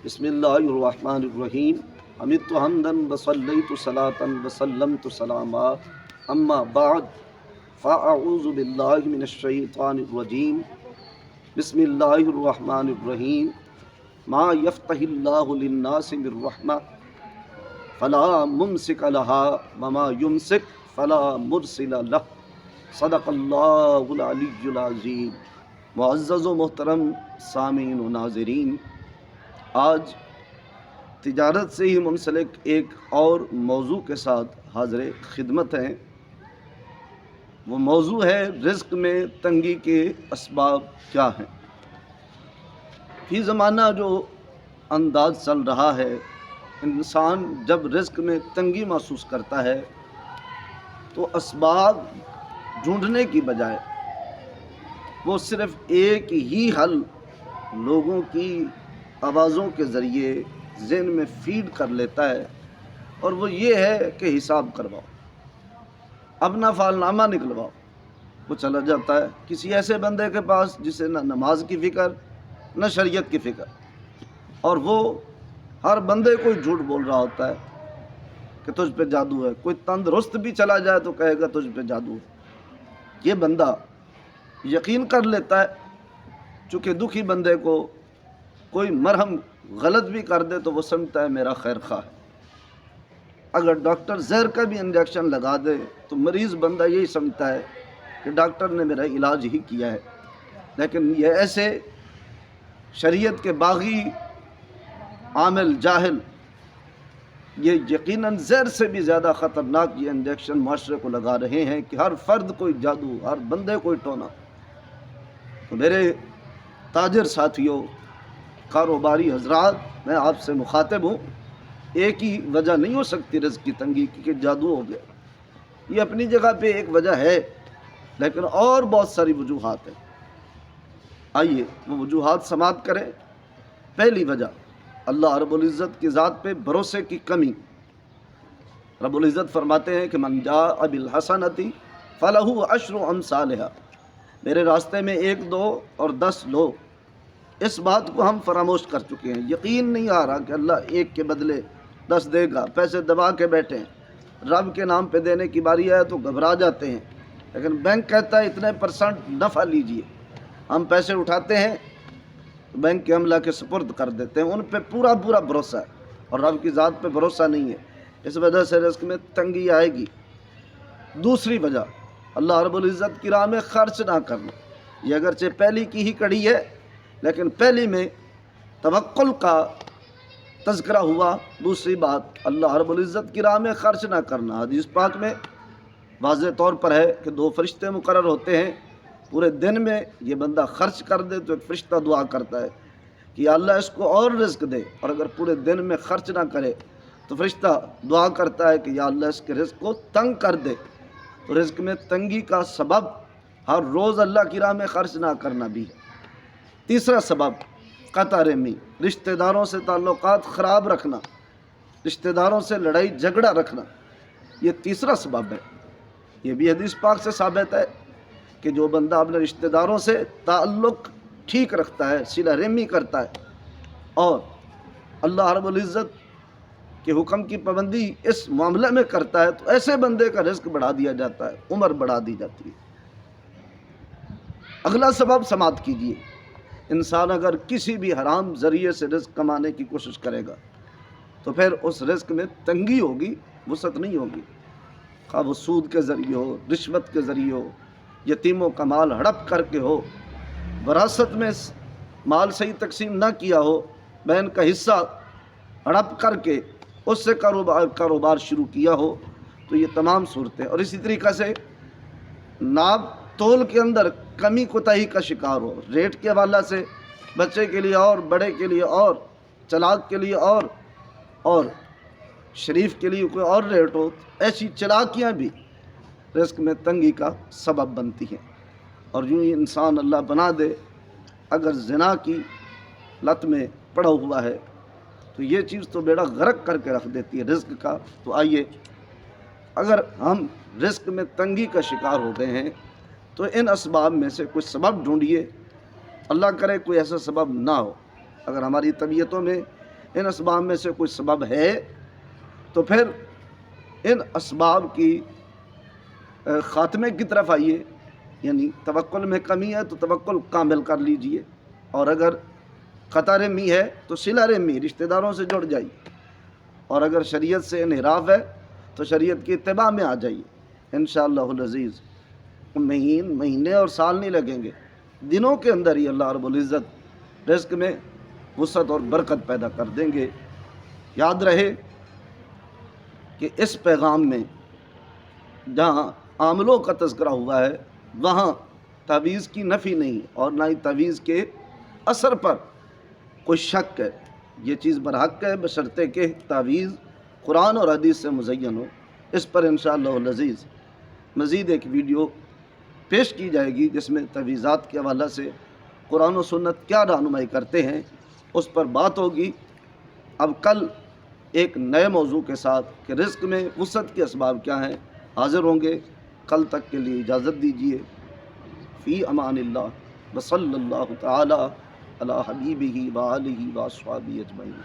بسم اللہ الرحمن الرحیم حمدت حمدا وصلیت صلاۃ وسلمت سلاما اما بعد فاعوذ باللہ من الشیطان الرجیم بسم اللہ الرحمن الرحیم ما یفتح اللہ للناس من رحمہ فلا ممسک لها وما یمسک فلا مرسل لہ صدق اللہ العلی العظیم۔ معزز و محترم سامعین و ناظرین، آج تجارت سے ہی منسلک ایک اور موضوع کے ساتھ حاضر خدمت ہیں۔ وہ موضوع ہے رزق میں تنگی کے اسباب کیا ہیں۔ فی زمانہ جو انداز چل رہا ہے، انسان جب رزق میں تنگی محسوس کرتا ہے تو اسباب ڈھونڈنے کی بجائے وہ صرف ایک ہی حل لوگوں کی آوازوں کے ذریعے ذہن میں فیڈ کر لیتا ہے، اور وہ یہ ہے کہ حساب کرواؤ، اپنا فعالنامہ نکلواؤ۔ وہ چلا جاتا ہے کسی ایسے بندے کے پاس جسے نہ نماز کی فکر نہ شریعت کی فکر، اور وہ ہر بندے کو جھوٹ بول رہا ہوتا ہے کہ تجھ پہ جادو ہے۔ کوئی تندرست بھی چلا جائے تو کہے گا تجھ پہ جادو ہے۔ یہ بندہ یقین کر لیتا ہے، چونکہ دکھی بندے کو کوئی مرہم غلط بھی کر دے تو وہ سمجھتا ہے میرا خیر خواہ ہے۔ اگر ڈاکٹر زہر کا بھی انجیکشن لگا دے تو مریض بندہ یہی سمجھتا ہے کہ ڈاکٹر نے میرا علاج ہی کیا ہے۔ لیکن یہ ایسے شریعت کے باغی عامل جاہل، یہ یقیناً زہر سے بھی زیادہ خطرناک یہ انجیکشن معاشرے کو لگا رہے ہیں کہ ہر فرد کوئی جادو، ہر بندے کوئی ٹونا۔ تو میرے تاجر ساتھیوں، کاروباری حضرات، میں آپ سے مخاطب ہوں، ایک ہی وجہ نہیں ہو سکتی رزق کی تنگی کی کہ جادو ہو گیا۔ یہ اپنی جگہ پہ ایک وجہ ہے، لیکن اور بہت ساری وجوہات ہیں۔ آئیے وہ وجوہات سماعت کریں۔ پہلی وجہ، اللہ رب العزت کی ذات پہ بھروسے کی کمی۔ رب العزت فرماتے ہیں کہ من جاء بالحسنۃ فلہ عشر امثالھا۔ میرے راستے میں 1 2 اور 10 لو، اس بات کو ہم فراموش کر چکے ہیں۔ یقین نہیں آ رہا کہ اللہ 1 کے بدلے 10 دے گا۔ پیسے دبا کے بیٹھے ہیں، رب کے نام پہ دینے کی باری آئے تو گھبرا جاتے ہیں، لیکن بینک کہتا ہے اتنے % نفع لیجئے۔ ہم پیسے اٹھاتے ہیں، بینک کے عملہ کے سپرد کر دیتے ہیں، ان پہ پورا بھروسہ ہے، اور رب کی ذات پہ بھروسہ نہیں ہے۔ اس وجہ سے رزق میں تنگی آئے گی۔ دوسری وجہ، اللہ رب العزت کی راہ میں خرچ نہ کرنا۔ یہ اگرچہ پہلی کی ہی کڑی ہے، لیکن پہلی میں توکل کا تذکرہ ہوا۔ دوسری بات، اللہ رب العزت کی راہ میں خرچ نہ کرنا۔ حدیث پاک میں واضح طور پر ہے کہ 2 فرشتے مقرر ہوتے ہیں۔ پورے دن میں یہ بندہ خرچ کر دے تو ایک فرشتہ دعا کرتا ہے کہ یا اللہ اس کو اور رزق دے، اور اگر پورے دن میں خرچ نہ کرے تو فرشتہ دعا کرتا ہے کہ یا اللہ اس کے رزق کو تنگ کر دے۔ تو رزق میں تنگی کا سبب ہر روز اللہ کی راہ میں خرچ نہ کرنا بھی ہے۔ تیسرا سبب، قطع رحمی، رشتہ داروں سے تعلقات خراب رکھنا، رشتہ داروں سے لڑائی جھگڑا رکھنا، یہ تیسرا سبب ہے۔ یہ بھی حدیث پاک سے ثابت ہے کہ جو بندہ اپنے رشتہ داروں سے تعلق ٹھیک رکھتا ہے، صلہ رحمی کرتا ہے، اور اللہ رب العزت کے حکم کی پابندی اس معاملے میں کرتا ہے، تو ایسے بندے کا رزق بڑھا دیا جاتا ہے، عمر بڑھا دی جاتی ہے۔ اگلا سبب سماعت کیجیے۔ انسان اگر کسی بھی حرام ذریعے سے رزق کمانے کی کوشش کرے گا تو پھر اس رزق میں تنگی ہوگی، وسعت نہیں ہوگی۔ خواہ وہ سود کے ذریعے ہو، رشوت کے ذریعے ہو، یتیموں کا مال ہڑپ کر کے ہو، وراثت میں مال صحیح تقسیم نہ کیا ہو، بہن کا حصہ ہڑپ کر کے اس سے کاروبار شروع کیا ہو، تو یہ تمام صورتیں۔ اور اسی طریقہ سے ناپ تول کے اندر کمی کوتاہی کا شکار ہو، ریٹ کے حوالہ سے بچے کے لیے اور، بڑے کے لیے اور، چلاک کے لیے اور شریف کے لیے کوئی اور ریٹ ہو، ایسی چلاکیاں بھی رزق میں تنگی کا سبب بنتی ہیں۔ اور یوں ہی انسان اللہ بنا دے اگر زنا کی لت میں پڑا ہوا ہے تو یہ چیز تو بیڑا غرق کر کے رکھ دیتی ہے رزق کا۔ تو آئیے، اگر ہم رزق میں تنگی کا شکار ہو گئے ہیں تو ان اسباب میں سے کچھ سبب ڈھونڈیے۔ اللہ کرے کوئی ایسا سبب نہ ہو۔ اگر ہماری طبیعتوں میں ان اسباب میں سے کوئی سبب ہے تو پھر ان اسباب کی خاتمے کی طرف آئیے، یعنی توکل میں کمی ہے تو توکل کامل کر لیجئے، اور اگر قطع رحمی ہے تو صلہ رحمی رشتہ داروں سے جڑ جائیے، اور اگر شریعت سے انحراف ہے تو شریعت کی اتباع میں آ جائیے انشاءاللہ العزیز۔ مہینے اور سال نہیں لگیں گے، دنوں کے اندر ہی اللہ رب العزت رزق میں وسعت اور برکت پیدا کر دیں گے۔ یاد رہے کہ اس پیغام میں جہاں عاملوں کا تذکرہ ہوا ہے وہاں تعویذ کی نفی نہیں، اور نہ ہی تعویذ کے اثر پر کوئی شک ہے، یہ چیز برحق ہے بشرطے کہ تعویذ قرآن اور حدیث سے مزین ہو۔ اس پر انشاءاللہ العزیز مزید ایک ویڈیو پیش کی جائے گی جس میں تعویذات کے حوالہ سے قرآن و سنت کیا رہنمائی کرتے ہیں اس پر بات ہوگی۔ اب کل ایک نئے موضوع کے ساتھ کہ رزق میں وسعت کے اسباب کیا ہیں حاضر ہوں گے۔ کل تک کے لیے اجازت دیجیے۔ فی امان اللہ وصلی اللہ تعالی علی حبیبہ وآلہ واصحابہ اجمعین۔